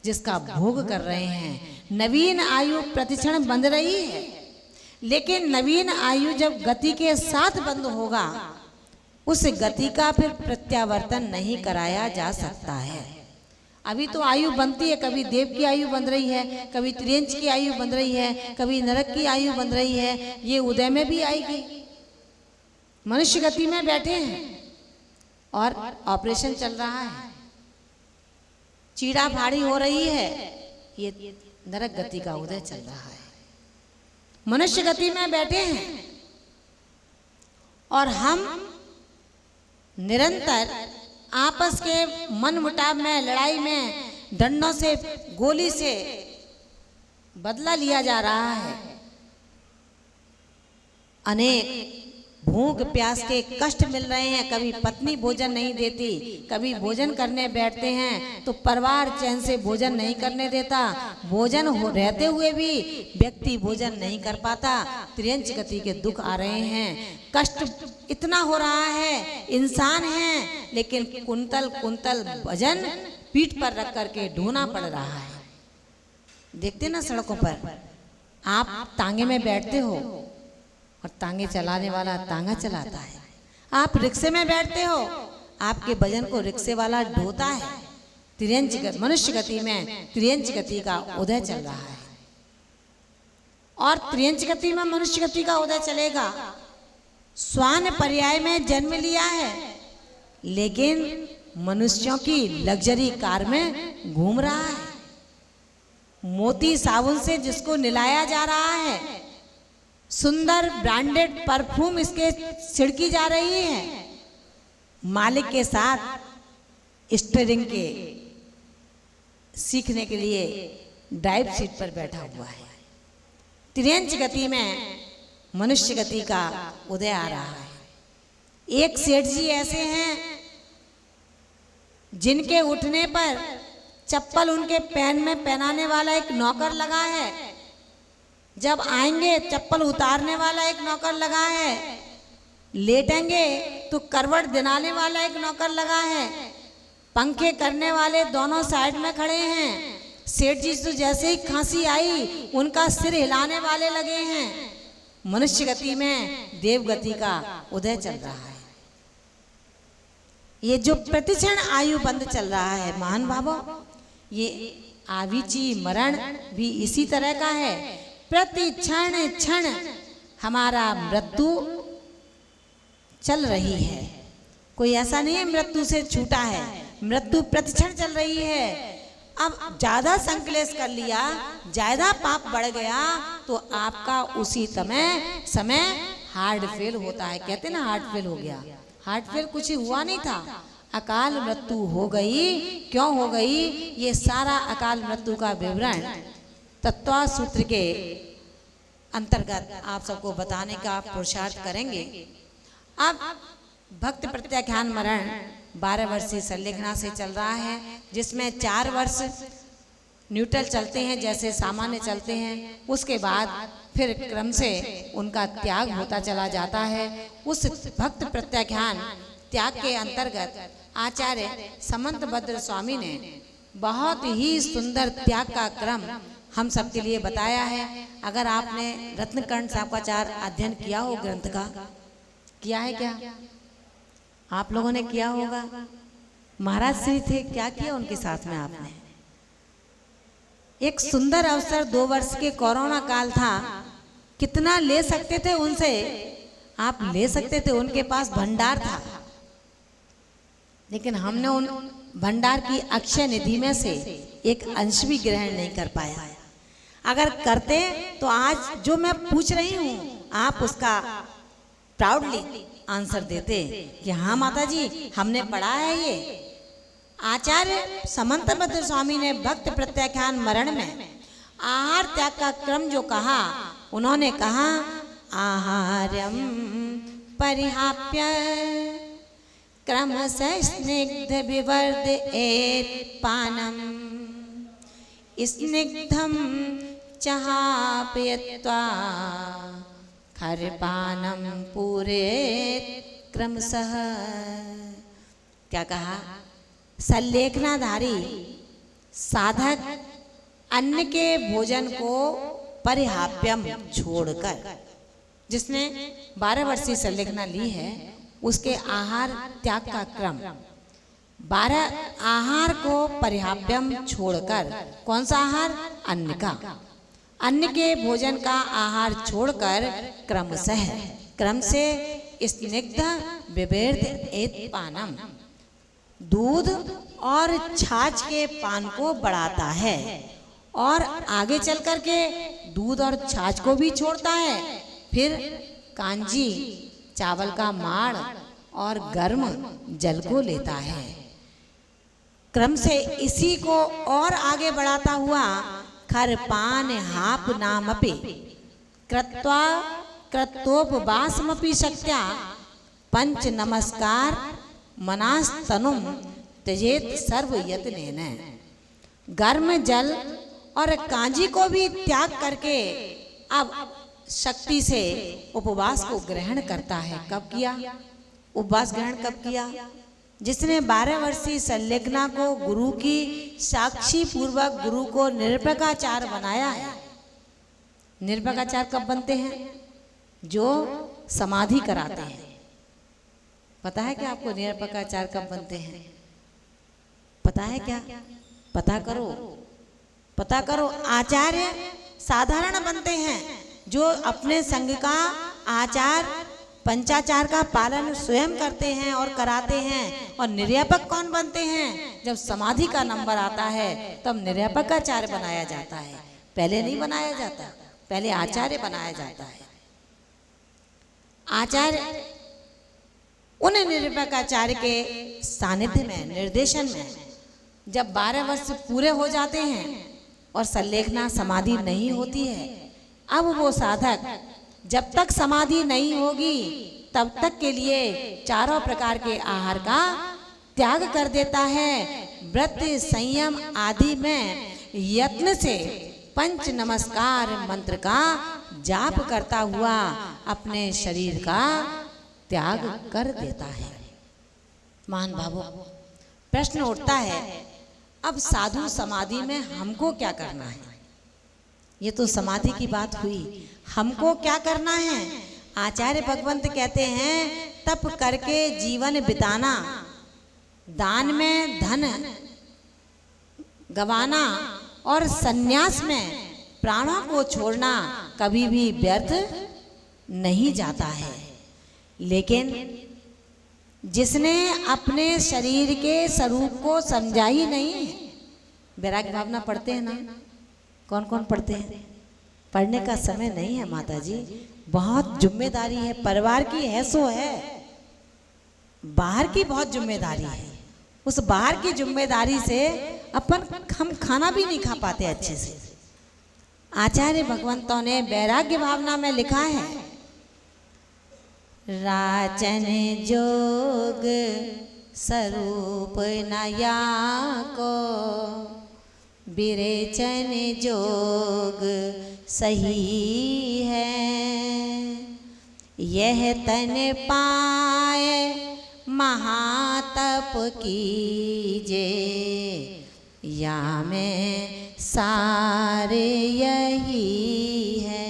जिसका भोग कर रहे हैं। नवीन आयु प्रतिक्षण बंध रही है, लेकिन नवीन आयु जब गति के साथ बंद होगा उस गति का फिर प्रत्यावर्तन नहीं कराया जा सकता है। अभी तो आयु बनती है, कभी देव की आयु बन रही है, कभी त्रियंच की आयु बन रही है, कभी नरक की आयु बन रही है, ये उदय में भी आएगी। मनुष्य गति में बैठे हैं और ऑपरेशन चल रहा है, चीड़ा फाड़ी हो रही है, ये नरक गति का उदय चल रहा है। मनुष्य गति में बैठे हैं और हम निरंतर आपस के मन मुटाव में, लड़ाई में, डंडों से, गोली से बदला लिया जा रहा है। अनेक भूख प्यास के कष्ट मिल रहे हैं। कभी पत्नी भोजन नहीं देती, कभी भोजन करने बैठते हैं तो परिवार चैन से भोजन नहीं करने देता, भोजन हो रहते हुए भी व्यक्ति भोजन नहीं कर पाता। त्रियंच गति के दुख आ रहे हैं, कष्ट इतना हो रहा है। इंसान है लेकिन कुंतल कुंतल वजन पीठ पर रख करके ढोना पड़ रहा है। देखते ना सड़कों पर, आप तांगे में बैठते हो और तांगे चलाने वाला तांगा चलाता है। आप रिक्शे में बैठते हो, आपके वजन को रिक्शे वाला ढोता है। त्रियंच मनुष्य गति में त्रियंच गति का उदय चल रहा है और त्रियंच गति में मनुष्य गति का उदय चलेगा। स्वान पर्याय में जन्म लिया है लेकिन मनुष्यों की लग्जरी कार में घूम रहा है। मोती साबुन से जिसको निलाया जा रहा है, सुंदर ब्रांडेड परफ्यूम इसके छिड़की जा रही है, मालिक के साथ स्टीयरिंग के सीखने के लिए ड्राइव सीट पर बैठा हुआ है। तिर्यंच गति में मनुष्य गति का उदय आ रहा है। एक सेठ जी ऐसे हैं जिनके उठने पर चप्पल उनके पैर में पहनाने वाला एक नौकर लगा है, जब आएंगे चप्पल उतारने वाला एक नौकर लगा है, लेटेंगे तो करवट दिलाने वाला एक नौकर लगा है, पंखे करने वाले दोनों साइड में खड़े हैं। सेठ जी तो जैसे ही खांसी आई उनका सिर हिलाने वाले लगे हैं। मनुष्य गति में देव गति का उदय चल रहा है। ये जो प्रतिक्षण आयु बंद चल रहा है महान भावों, ये आविची मरण भी इसी तरह का है। प्रति क्षण क्षण हमारा मृत्यु चल रही है। कोई ऐसा नहीं है मृत्यु से छूटा है, मृत्यु प्रतिक्षण चल रही है। अब ज्यादा संकलेश कर लिया, ज्यादा पाप बढ़ गया तो आपका उसी समय हार्ट फेल होता है। कहते ना हार्ट फेल हो गया, हार्ट फेल कुछ हुआ नहीं था, अकाल मृत्यु हो गई। क्यों हो गई? ये सारा अकाल मृत्यु का विवरण तत्व सूत्र के अंतर्गत आप सबको बताने का पुरुषार्थ करेंगे। अब भक्त प्रत्याख्यान मरण 12 वर्षीय संलेखना से चल रहा है, जिसमें 4 वर्ष न्यूट्रल चलते हैं जैसे सामान्य चलते हैं, उसके बाद फिर क्रम से उनका त्याग होता चला जाता है। उस भक्त प्रत्याख्यान त्याग के अंतर्गत आचार्य समंतभद्र स्वामी ने बहुत ही सुंदर त्याग का क्रम हम सबके लिए बताया है। अगर आपने रत्नकर्ण साकाचार अध्ययन किया हो ग्रंथ का, किया है क्या? आप लोगों ने किया होगा। महाराज श्री थे, क्या किया उनके साथ में आपने? एक सुंदर अवसर 2 वर्ष के कोरोना काल था, कितना ले सकते थे उनसे, आप ले सकते थे, उनके पास भंडार था, लेकिन हमने उन भंडार की अक्षय निधि में से एक अंश भी ग्रहण नहीं कर पाया। अगर करते तो आज जो मैं पूछ रही हूँ आप उसका प्राउडली आंसर देते कि हाँ माता जी हमने पढ़ा है। ये आचार्य समंतभद्र स्वामी ने भक्त प्रत्याख्यान मरण में आहार त्याग का क्रम जो कहा, उन्होंने कहा आहार्यम परिहाप्य क्रमशः स्निग्ध विवर्धयेत् पानम स्निग्धम चहापयत्वा खरपानम पूरे क्रमशः। क्या कहा? संलेखनाधारी साधक अन्न के भोजन को परिहाप्यम छोड़कर, जिसने 12 वर्षीय संलेखना ली है, उसके आहार त्याग का क्रम 12 आहार को परिहाप्यम छोड़कर, कौन सा आहार? अन्न का, अन्न के भोजन का आहार छोड़कर क्रम से स्निग्ध विवर्धयेत् पानम, दूध और छाछ के पान को बढ़ाता है, और आगे चल करके दूध और छाछ को भी छोड़ता है। फिर कांजी चावल का माड़ और गर्म जल को लेता है। क्रम से इसी को और आगे बढ़ाता हुआ खरपान हाप नामपि कृत्वा कृत्वोपवासमपि शक्त्या पंच नमस्कार मनास्तनुम त्यजेत सर्व यत्नेन। गर्म जल और कांजी को भी त्याग करके अब शक्ति से उपवास को ग्रहण करता है। कब किया उपवास ग्रहण? कब किया? जिसने 12 वर्षीय संलेखना को गुरु की साक्षी पूर्वक गुरु को निरपेक्षाचार बनाया है। निरपेक्षाचार कब बनते हैं? जो समाधि कराते हैं। पता है क्या आपको निरपेक्षाचार कब बनते हैं? पता है क्या? पता करो, पता करो। आचार्य साधारण बनते हैं जो अपने संघ का आचार पंचाचार का पालन स्वयं करते हैं और कराते हैं। और निर्यापक कौन बनते हैं? जब समाधि का नंबर आता है तब निर्यापकाचार्य बनाया जाता है, पहले नहीं बनाया जाता, पहले आचार्य बनाया जाता है। आचार्य उन निरपेक्षाचार्य के सानिध्य में, निर्देशन में जब 12 वर्ष पूरे हो जाते हैं और संलेखना समाधि नहीं होती है। अब वो साधक जब तक समाधि नहीं होगी तब तक के लिए चारों प्रकार के आहार का त्याग कर देता है। व्रत संयम आदि में यत्न से पंच नमस्कार मंत्र का जाप करता हुआ अपने शरीर का त्याग कर देता है। महान भावों, प्रश्न उठता है, अब साधु समाधि में हमको क्या करना है? ये तो समाधि की बात हुई, हमको क्या करना है? आचार्य भगवंत कहते हैं, तप करके जीवन बिताना, दान में धन गवाना और सन्यास में प्राणों को छोड़ना कभी भी व्यर्थ नहीं जाता है। लेकिन जिसने अपने शरीर के स्वरूप को समझा ही नहीं, वैराग्य भावना पढ़ते हैं ना? कौन कौन पढ़ते हैं? पढ़ने का समय नहीं है माता जी, बहुत जिम्मेदारी है। परिवार की है सो है, बाहर की बहुत जिम्मेदारी है। उस बाहर की जिम्मेदारी से हम खाना भी नहीं खा पाते अच्छे से। आचार्य भगवंतों ने वैराग्य भावना में लिखा है, राचन जोग स्वरूप नया को, विरेचन जोग सही है। यह तन पाए महातप कीजे, या में सारे यही है।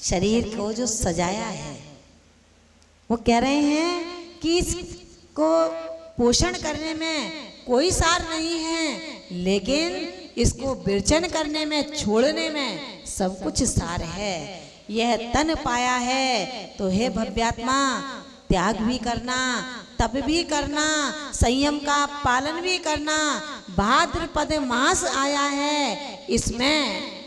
शरीर को जो सजाया है, वो कह रहे हैं कि इसको पोषण करने में कोई सार नहीं है, लेकिन इसको विरचन करने में, छोड़ने में सब कुछ सार है। यह तन पाया है तो हे भव्यात्मा, त्याग भी करना, तप भी करना, संयम का पालन भी करना। भाद्रपद मास आया है, इसमें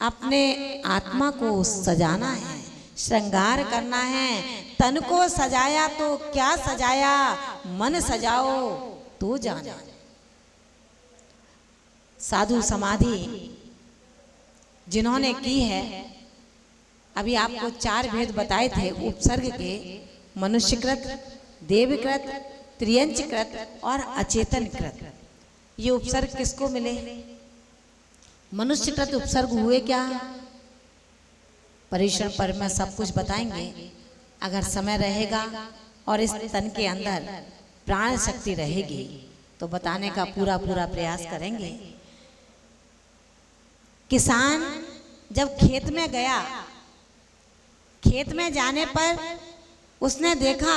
अपने आत्मा को सजाना है, श्रृंगार करना है। तन को सजाया तो क्या सजाया, मन सजाओ तो जाना। साधु समाधि जिन्होंने की है, अभी आपको 4 भेद बताए थे उपसर्ग के, मनुष्यकृत, देवकृत, त्रियंचकृत और अचेतनकृत। ये उपसर्ग किसको मिले? मनुष्यकृत उपसर्ग हुए क्या? परिश्रम पर में सब कुछ बताएंगे, अगर समय रहेगा और इस तन के अंदर प्राण शक्ति रहेगी तो बताने का पूरा प्रयास करेंगे। किसान जब खेत में गया, खेत में जाने पर उसने देखा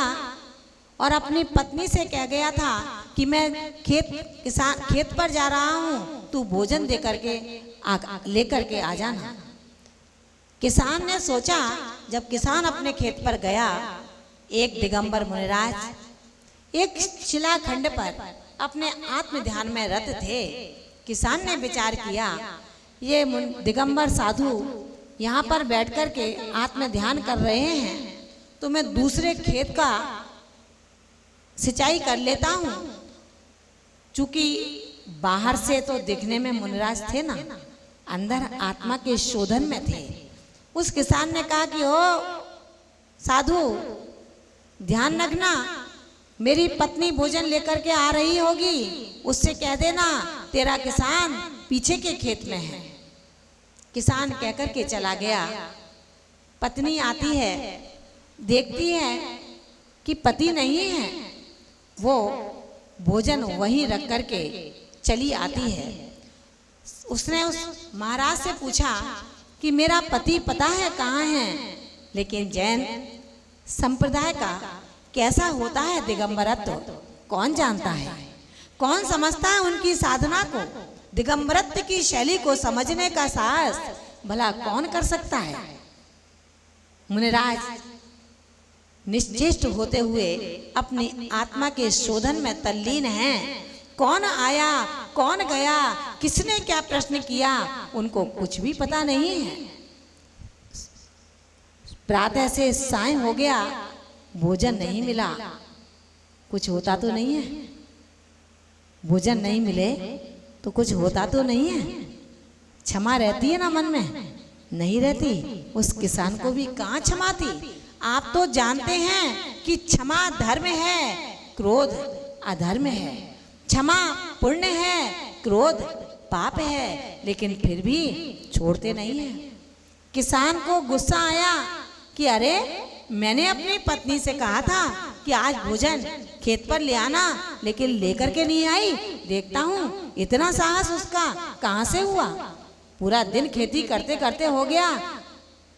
और अपनी पत्नी से कह गया था कि मैं खेत पर जा रहा हूँ, तू भोजन दे करके लेकर के आ जाना। किसान ने सोचा, जब किसान अपने खेत पर गया, एक दिगंबर मुनिराज एक शिलाखंड पर अपने आत्म ध्यान में रत थे। किसान ने विचार किया, ये दिगंबर साधु यहाँ पर बैठ कर के आत्म ध्यान कर रहे हैं, तो मैं दूसरे खेत का सिंचाई कर लेता हूँ। चूंकि बाहर से तो दिखने में मुनिराज थे ना, अंदर आत्मा के शोधन में थे। उस किसान ने कहा कि ओ साधु, ध्यान रखना, मेरी पत्नी भोजन लेकर के आ रही होगी, उससे कह देना तेरा किसान पीछे के खेत में है। किसान कहकर के चला गया। पत्नी आती है, देखती है कि पति नहीं है, वो भोजन वहीं रख करके चली आती है। उसने उस महाराज से पूछा कि मेरा पति पता है कहाँ है? लेकिन जैन संप्रदाय का कैसा होता है दिगंबरत्व, कौन जानता है, कौन समझता है उनकी साधना को? दिगंबरत्व की शैली को समझने का साहस भला कौन कर सकता है? मुनिराज निश्चेष्ट होते हुए अपनी आत्मा के शोधन में तल्लीन हैं। कौन आया, कौन गया, किसने क्या प्रश्न किया, उनको कुछ भी पता नहीं है। प्रातः से सायं हो गया, भोजन नहीं मिला। कुछ होता तो नहीं है, भोजन नहीं मिले तो कुछ होता तो नहीं है, क्षमा रहती है ना मन में? नहीं रहती। उस किसान को भी कहाँ क्षमा थी? आप तो जानते हैं कि क्षमा धर्म है, क्रोध अधर्म है। क्षमा पुण्य है, क्रोध पाप है, लेकिन फिर भी छोड़ते नहीं है। किसान को गुस्सा आया कि अरे मैंने अपनी पत्नी से कहा था कि आज भोजन खेत पर ले आना, लेकिन लेकर के नहीं आई। देखता हूँ इतना साहस उसका कहाँ से हुआ? पूरा दिन खेती करते करते हो गया,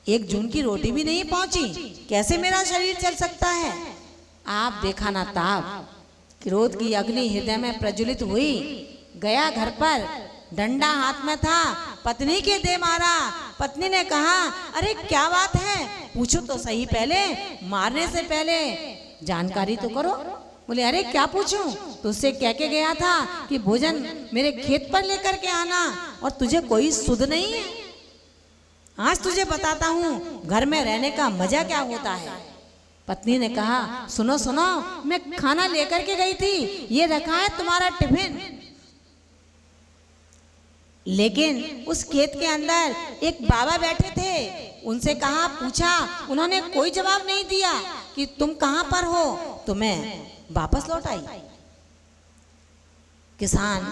एक जून की रोटी भी नहीं पहुंची, कैसे मेरा शरीर चल सकता है? आप देखा ना ताप, क्रोध की अग्नि हृदय में प्रज्वलित हुई। गया घर पर, डंडा हाथ में था, पत्नी के दे मारा। पत्नी ने कहा अरे क्या बात है, पूछो तो सही, पहले मारने से पहले जानकारी तो करो। बोले अरे क्या पूछूं, तुझसे कह के गया था कि भोजन मेरे खेत पर लेकर के आना, और तुझे कोई सुध नहीं है। आज तुझे बताता हूँ घर में रहने का मजा क्या होता है। पत्नी ने कहा सुनो सुनो, मैं खाना लेकर के गई थी, ये रखा है तुम्हारा टिफिन। लेकिन उस खेत के अंदर एक बाबा बैठे थे, उनसे कहा, पूछा, उन्होंने कोई जवाब नहीं दिया कि तुम कहां पर हो, तो मैं वापस लौट आई। किसान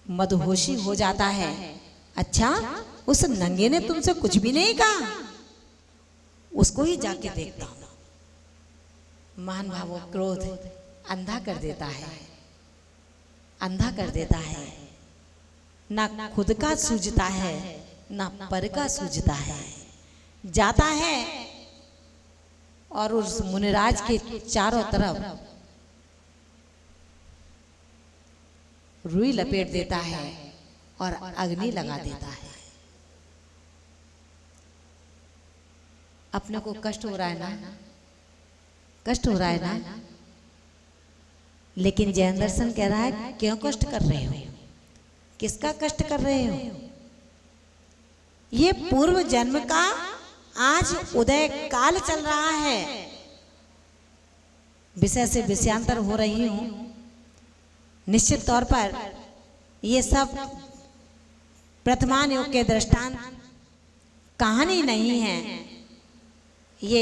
मदहोशी हो जाता है। अच्छा, उस नंगे ने तुमसे कुछ भी नहीं कहा? उसको ही जाके देखता हूं। मान भावो क्रोध अंधा कर देता है, अंधा कर देता है। ना खुद का सूझता है, ना पर का सूझता है। जाता है और उस मुनिराज के चारों तरफ रुई लपेट देता है और अग्नि लगा देता है। अपने को कष्ट हो रहा है ना, कष्ट हो रहा है ना, लेकिन जैन दर्शन कह रहा है क्यों कष्ट कर रहे हो, किसका कष्ट कर रहे हो? ये पूर्व जन्म का आज उदय काल चल रहा है। विषय से विषयांतर हो रही हूं। निश्चित तौर पर ये सब वर्तमान युग के दृष्टांत कहानी नहीं है, ये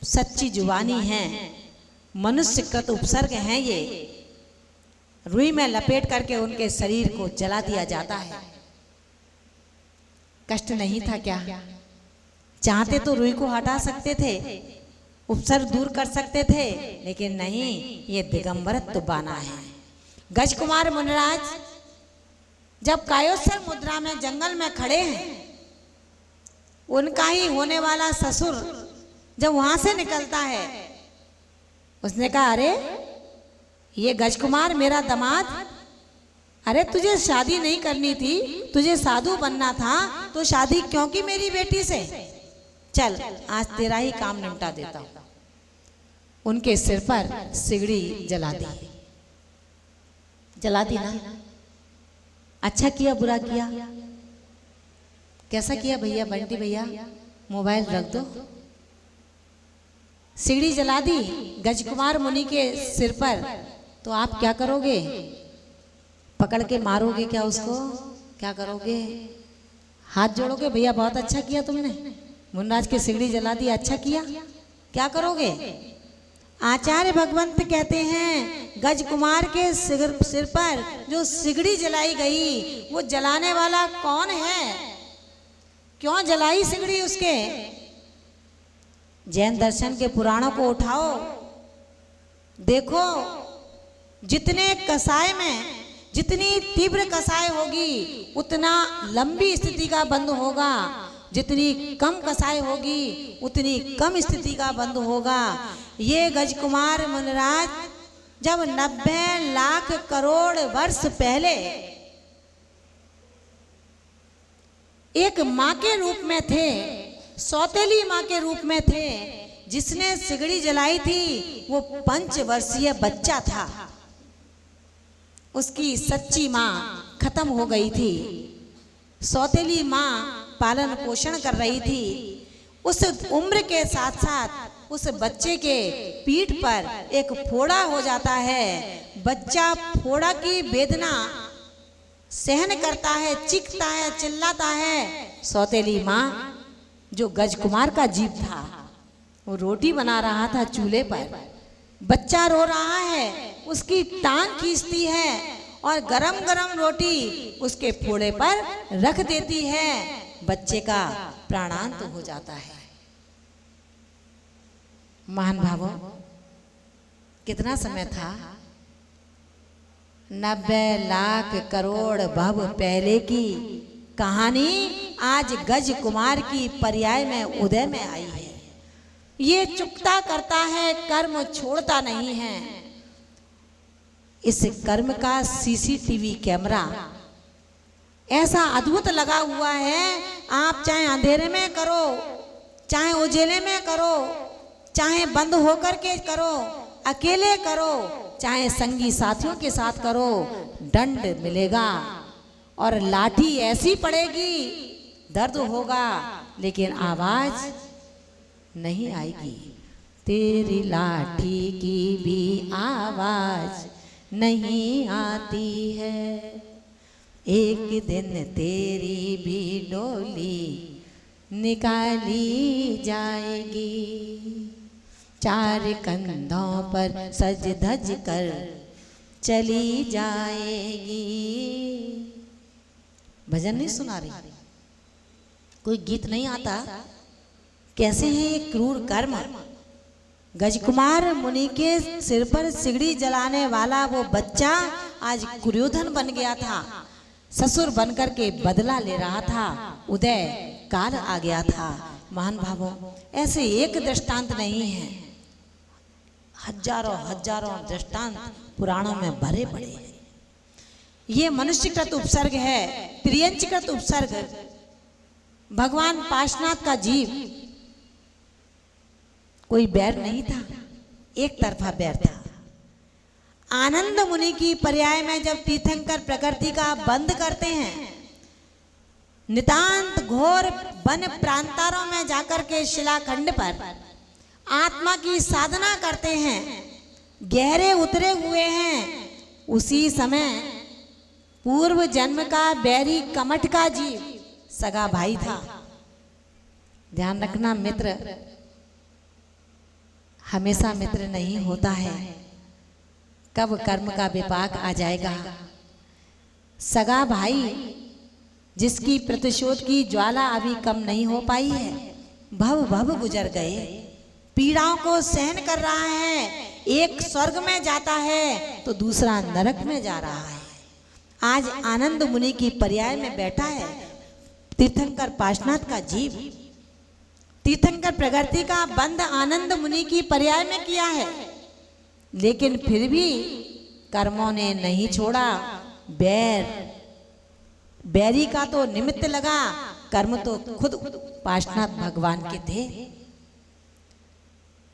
सच्ची जुबानी है, मनुष्य कृत उपसर्ग हैं। ये रुई में लपेट करके उनके शरीर को जला दिया जाता है। कष्ट नहीं था क्या? चाहते तो रुई को हटा सकते थे, उपसर्ग दूर कर सकते थे, लेकिन नहीं, ये दिगंबरत्व बाना है। गज कुमार मुनिराज जब कायोत्सर मुद्रा में जंगल में खड़े हैं, उनका ही होने वाला ससुर जब वहां से निकलता है, उसने कहा अरे ये गजकुमार मेरा दामाद, अरे तुझे शादी नहीं करनी थी, तुझे साधु बनना था, तो शादी क्यों की मेरी बेटी से? चल आज तेरा ही काम निपटा देता हूं। उनके सिर पर सिगड़ी जला दी। जला दी ना? अच्छा किया बुरा किया? कैसा किया भैया, बंटी भैया? मोबाइल रख दो। सिगड़ी जला दी गजकुमार मुनि के सिर पर, तो आप क्या करोगे? पकड़ के मारोगे क्या उसको? क्या करोगे? हाथ जोड़ोगे, भैया बहुत अच्छा किया तुमने, मुनिराज की सिगड़ी जला दी, अच्छा किया। क्या करोगे? आचार्य भगवंत कहते हैं गजकुमार के सिर पर जो सिगड़ी जलाई गई, वो जलाने वाला कौन है? क्यों जलाई सिगड़ी उसके? जैन दर्शन के पुराणों को उठाओ, देखो जितने कसाय में जितनी तीव्र कसाय होगी, उतना लंबी स्थिति का बंध होगा। जितनी कम कसाय होगी, उतनी कम स्थिति का बंध होगा। ये गजकुमार मुनिराज जब 90 लाख करोड़ वर्ष पहले एक माँ के रूप में थे, सौतेली माँ के रूप में थे, जिसने सिगड़ी जलाई थी, वो 5 वर्षीय बच्चा था। उसकी सच्ची माँ खत्म हो गई थी। सौतेली माँ पालन पोषण कर रही थी। उस उम्र के साथ साथ उस बच्चे के पीठ पर एक फोड़ा हो जाता है। बच्चा फोड़ा की वेदना सहन करता है, चीखता है, चिल्लाता है। सौतेली माँ जो गजकुमार का जीव था, वो रोटी बना रहा था चूल्हे पर। बच्चा रो रहा है, उसकी टांग खींचती है और गरम गरम रोटी उसके फोड़े पर रख देती है। बच्चे का प्राणांत हो जाता है। महान भावों, कितना समय था? 90 लाख करोड़ भव पहले की कहानी आज गज कुमार की पर्याय में उदय में आई है। ये चुकता करता है, कर्म छोड़ता नहीं है। इस कर्म का सीसीटीवी कैमरा ऐसा अद्भुत लगा हुआ है। आप चाहे अंधेरे में करो, चाहे उजेले में करो, चाहे बंद होकर के करो, अकेले करो, चाहे संगी साथियों के साथ करो, दंड मिलेगा। और लाठी ऐसी पड़ेगी, दर्द होगा, लेकिन आवाज नहीं आएगी। तेरी लाठी की भी आवाज नहीं आती है, एक दिन तेरी भी डोली निकाली जाएगी। 4 कंधों पर सज धज कर चली जाएगी। भजन नहीं सुना रही, कोई गीत नहीं आता? कैसे है ये क्रूर कर्म? गजकुमार मुनि के सिर पर सिगड़ी जलाने वाला वो बच्चा आज कुर्योधन बन गया था, ससुर बनकर के बदला ले रहा था। उदय काल आ गया था। महान भावों, ऐसे एक दृष्टांत नहीं है, हजारों हजारों दृष्टांत पुराणों में भरे पड़े हैं। ये मनुष्यकृत उपसर्ग है, त्रियंचकृत उपसर्ग। भगवान पार्श्वनाथ का जीव कोई बैर नहीं था, एक तरफा बैर था। आनंद मुनि की पर्याय में जब तीर्थंकर प्रकृति का बंद करते हैं, नितांत घोर वन प्रांतारों में जाकर के शिलाखंड पर आत्मा की साधना करते हैं, गहरे उतरे हुए हैं, उसी समय पूर्व जन्म का बैरी कमठ का जीव सगा भाई था। ध्यान रखना मित्र हमेशा मित्र नहीं होता है, कब कर्म का विपाक आ जाएगा। सगा भाई जिसकी प्रतिशोध की ज्वाला अभी कम नहीं हो पाई है, भव भव गुजर गए, पीड़ाओं को सहन कर रहा है। एक स्वर्ग में जाता है तो दूसरा नरक में जा रहा है। आज आनंद मुनि की पर्याय में बैठा है तीर्थंकर पार्श्वनाथ का जीव। तीर्थंकर प्रकृति का बंध आनंद मुनि की पर्याय में किया है, लेकिन फिर भी कर्मों ने नहीं छोड़ा। बैरी का तो निमित्त लगा, कर्म तो खुद पार्श्वनाथ भगवान के थे।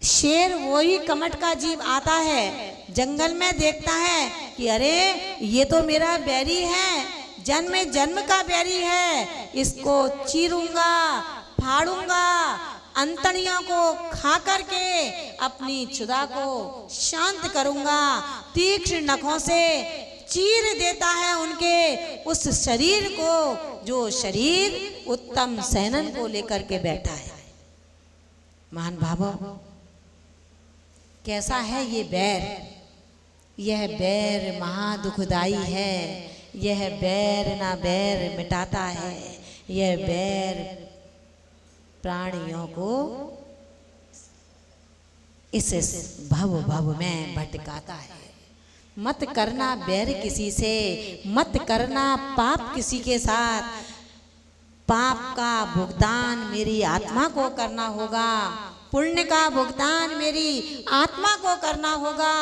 शेर वही कमठ का जीव आता है, जंगल में देखता है कि अरे ये तो मेरा बैरी है, जन्म जन्म का बैरी है, इसको चीरूंगा, फाड़ूंगा, अंतड़ियों को खा करके अपनी क्षुधा को शांत करूंगा। तीक्ष्ण नखों से चीर देता है उनके उस शरीर को, जो शरीर उत्तम सेनन को लेकर के बैठा है। महान भावों, कैसा है ये बैर? यह बैर महा दुखदाई है। यह बैर ना बैर मिटाता है, यह बैर प्राणियों को इस भव भव में भटकाता है। मत करना बैर किसी से, मत करना पाप किसी के साथ। पाप का भुगतान मेरी आत्मा को करना होगा, पुण्य का भुगतान मेरी आत्मा को करना होगा।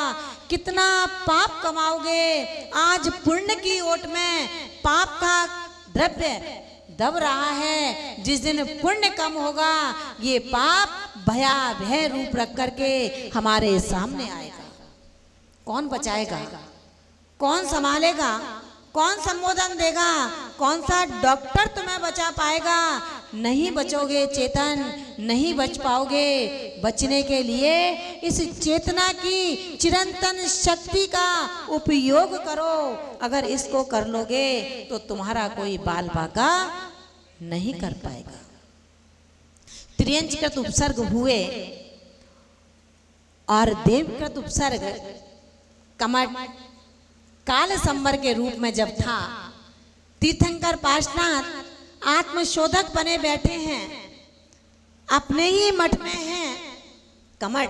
कितना पाप कमाओगे? आज पुण्य की ओट में पाप का द्रव्य दब रहा है। जिस दिन पुण्य कम होगा, ये पाप भयावह रूप रख करके हमारे सामने आएगा। कौन बचाएगा? कौन संभालेगा? कौन संबोधन देगा? कौन सा डॉक्टर तुम्हें बचा पाएगा? नहीं बचोगे चेतन, नहीं बच पाओगे। बचने के लिए इस चेतना की चिरंतन शक्ति का उपयोग करो। अगर इसको कर लोगे तो तुम्हारा कोई बाल बाका नहीं कर पाएगा। त्रियंचकृत उपसर्ग हुए और देवकृत उपसर्ग कमठ काल संवर के रूप में जब था, तीर्थंकर पार्श्वनाथ आत्मशोधक बने बैठे हैं, अपने ही मठ में हैं। कमठ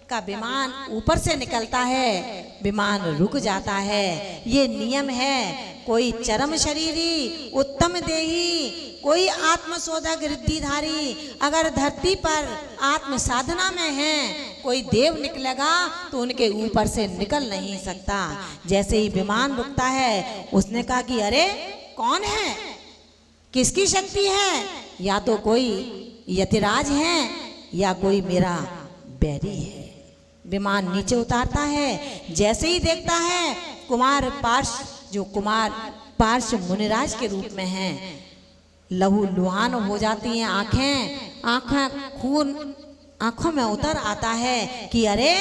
का विमान ऊपर से निकलता है, विमान रुक जाता है। ये नियम है। कोई चरम शरीरी, उत्तम देही, कोई आत्मशोधक रिद्धिधारी अगर धरती पर आत्म साधना में है, कोई देव निकलेगा तो उनके ऊपर से निकल नहीं सकता। जैसे ही विमान रुकता है, उसने कहा कि अरे कौन है, किसकी शक्ति है? या तो कोई यतिराज है या कोई मेरा बैरी है। विमान नीचे उतारता है। जैसे ही देखता है, कुमार पार्श मुनिराज के रूप में हैं, लहू लुहान हो जाती हैं आंखें, खून आंखों में उतर आता है कि अरे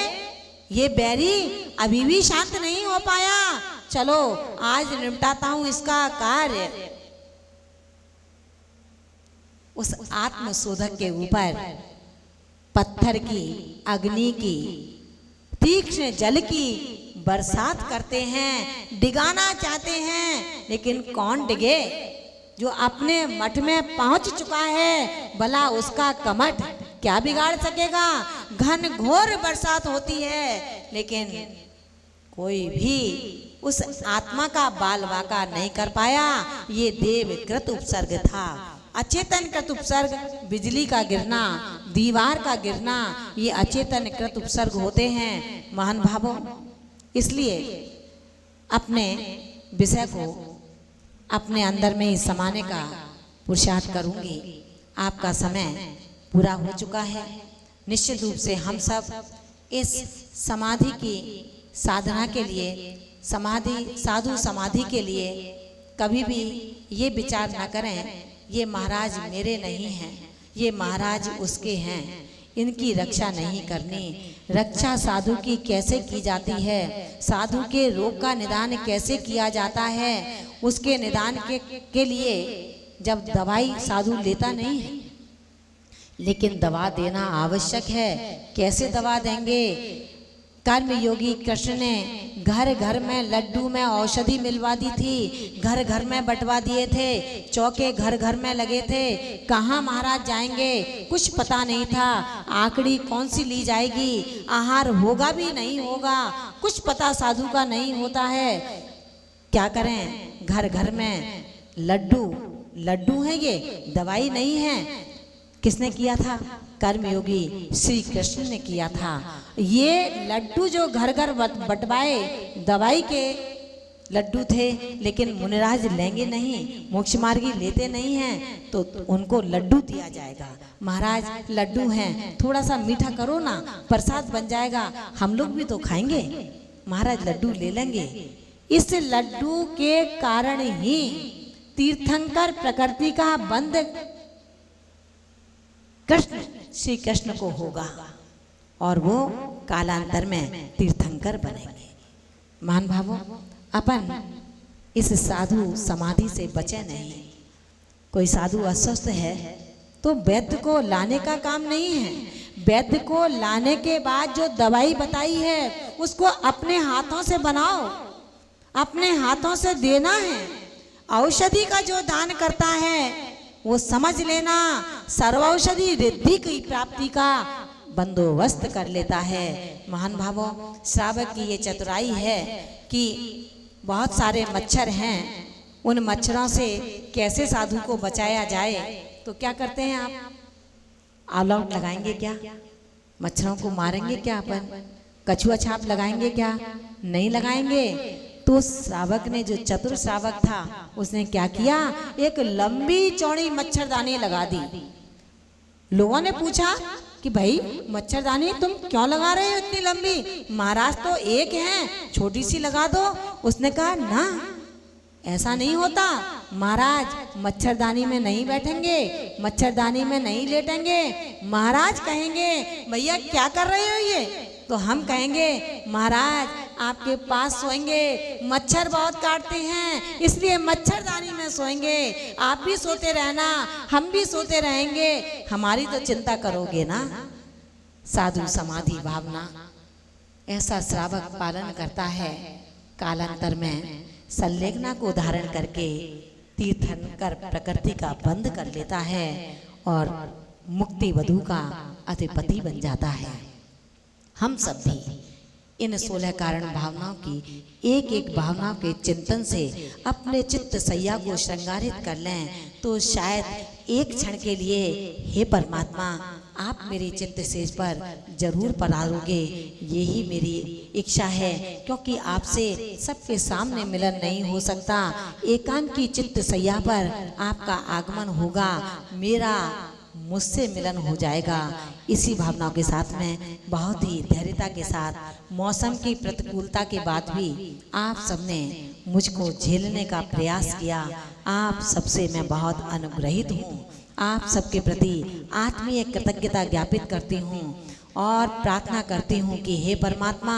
ये बैरी अभी भी शांत नहीं हो पाया, चलो आज निपटाता हूं इसका कार्य। उस आत्मशोधक के ऊपर पत्थर की, अग्नि की, तीक्ष्ण जल की बरसात करते हैं, डिगाना चाहते हैं, लेकिन कौन डिगे? जो अपने मठ में पहुंच चुका है, भला उसका कमठ क्या बिगाड़ सकेगा? घन घोर बरसात होती है, लेकिन कोई भी उस आत्मा का बाल बाका नहीं कर पाया। ये देवकृत उपसर्ग था। अचेतन कृत उपसर्ग, बिजली का गिरना, दीवार का गिरना, ये अचेतन कृत उपसर्ग होते हैं महान भावों। इसलिए अपने विषय को अपने अंदर में ही समाने का पुरुषार्थ करूंगी। आपका समय पूरा हो चुका है। निश्चित रूप से हम सब इस समाधि की साधना के लिए, साधु समाधि के लिए कभी भी ये विचार न करें ये महाराज मेरे नहीं हैं, ये महाराज उसके हैं, इनकी रक्षा नहीं करनी। रक्षा साधु की कैसे की जाती है, साधु के रोग का निदान कैसे किया जाता है, उसके निदान के लिए जब दवाई साधु लेता नहीं है, लेकिन दवा देना आवश्यक है। कैसे दवा देंगे? कर्म योगी कृष्ण ने घर घर में लड्डू में औषधि मिलवा दी थी, घर घर में बंटवा दिए थे, चौके घर घर में लगे थे। कहाँ महाराज जाएंगे कुछ पता नहीं था, आखड़ी कौन सी ली जाएगी, आहार होगा भी नहीं होगा, कुछ पता साधु का नहीं होता है। क्या करें? घर घर में लड्डू हैं, ये दवाई नहीं है। किसने किया था? कर्मयोगी श्री कृष्ण ने किया था। ये लड्डू जो घर घर बंटवाए दवाई के लड्डू थे, लेकिन मुनिराज लेंगे नहीं, मोक्ष मार्गी लेते नहीं हैं, तो उनको लड्डू दिया जाएगा। महाराज लड्डू हैं, थोड़ा सा मीठा करो ना, प्रसाद बन जाएगा, हम लोग भी तो खाएंगे। महाराज लड्डू ले लेंगे। इस लड्डू के कारण ही तीर्थंकर प्रकृति का बंध कृष्ण श्री कृष्ण को होगा और वो कालांतर में तीर्थंकर बनेंगे। मान भावों, अपन इस साधु समाधि से बचे नहीं। कोई साधु अस्वस्थ है तो वैद्य को लाने का काम नहीं है। वैद्य को लाने के बाद जो दवाई बताई है उसको अपने हाथों से बनाओ, अपने हाथों से देना है। औषधि का जो दान करता है वो समझ लेना सर्वौषधि रिद्धि की प्राप्ति का बंदोबस्त कर लेता है। महान भावों, श्रावक की ये चतुराई है कि बहुत सारे मच्छर हैं, उन मच्छरों से कैसे साधु को बचाया जाए। तो क्या करते हैं आप? ऑल आउट लगाएंगे क्या? मच्छरों को मारेंगे क्या? अपन कछुआ छाप लगाएंगे क्या? नहीं लगाएंगे। तो श्रावक ने, जो चतुर श्रावक था, उसने क्या किया? एक लंबी चौड़ी मच्छरदानी लगा दी। लोगों ने पूछा कि भाई मच्छरदानी तुम क्यों लगा रहे हो इतनी लंबी? महाराज तो एक है, छोटी सी लगा दो। उसने कहा ना, ऐसा नहीं होता। महाराज मच्छरदानी में नहीं बैठेंगे, मच्छरदानी में नहीं लेटेंगे। महाराज कहेंगे भैया क्या कर रहे हो ये, तो हम कहेंगे महाराज आपके पास सोएंगे, मच्छर बहुत काटते हैं इसलिए मच्छरदानी में सोएंगे। आप भी सोते रहना, हम भी सोते रहेंगे, हमारी तो चिंता करोगे ना। साधु समाधि भावना ऐसा श्रावक पालन करता है। कालांतर में संलेखना को धारण करके तीर्थंकर प्रकृति का बंद कर लेता है और मुक्ति वधु का अधिपति बन जाता है। हम सब भी इन 16 कारण भावनाओं की एक एक भावनाओं के चिंतन से अपने चित्त सैया को श्रृंगारित कर लें तो शायद एक क्षण के लिए हे परमात्मा आप मेरी चित्त सेज पर जरूर पधारोगे, यही मेरी इच्छा है। क्योंकि आपसे सबके सामने मिलन नहीं हो सकता, एकांत की चित्त सैया पर आपका आगमन होगा, मेरा मुझसे मिलन हो जाएगा। इसी भावनाओं के साथ में बहुत ही धैर्यता के साथ मौसम की प्रतिकूलता के बाद भी आप सबने मुझको झेलने का प्रयास किया। आप सबसे मैं बहुत अनुग्रहित हूँ। आप सबके प्रति आत्मीय कृतज्ञता ज्ञापित करती हूँ और प्रार्थना करती हूँ कि हे परमात्मा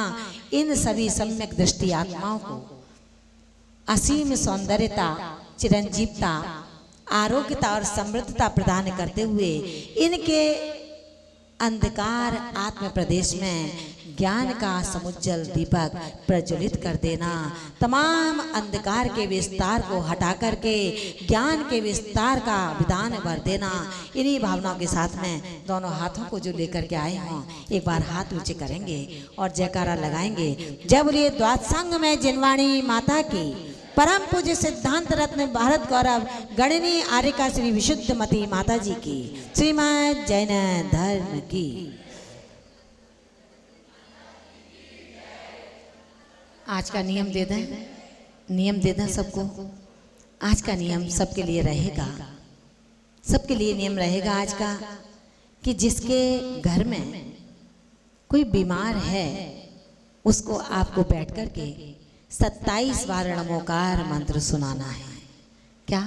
इन सभी सम्यक दृष्टि आत्माओं को असीम सौंदर्यता, चिरंजीवता, आरोग्यता और समृद्धता प्रदान करते हुए इनके अंधकार आत्म प्रदेश में ज्ञान का समुज्जल दीपक प्रज्वलित कर देना। तमाम अंधकार के विस्तार को हटा करके ज्ञान के विस्तार का विधान भर देना। इन्हीं भावनाओं के साथ में दोनों हाथों को जो लेकर के आए हों एक बार हाथ ऊंचे करेंगे और जयकारा लगाएंगे। जय बोलिए द्वादशांग में जिनवाणी माता की, परम पूज्य सिद्धांत रत्न भारत गौरव गणनी आर्यका श्री विशुद्धमती माता जी की, श्रीमद जैन धर्म की। आज का नियम दे दें, नियम दे दें सबको। आज का नियम सबके लिए रहेगा, सबके लिए नियम रहेगा आज का कि जिसके घर में कोई बीमार है उसको आपको बैठ कर के 27 बार नमोकार मंत्र सुनाना है। क्या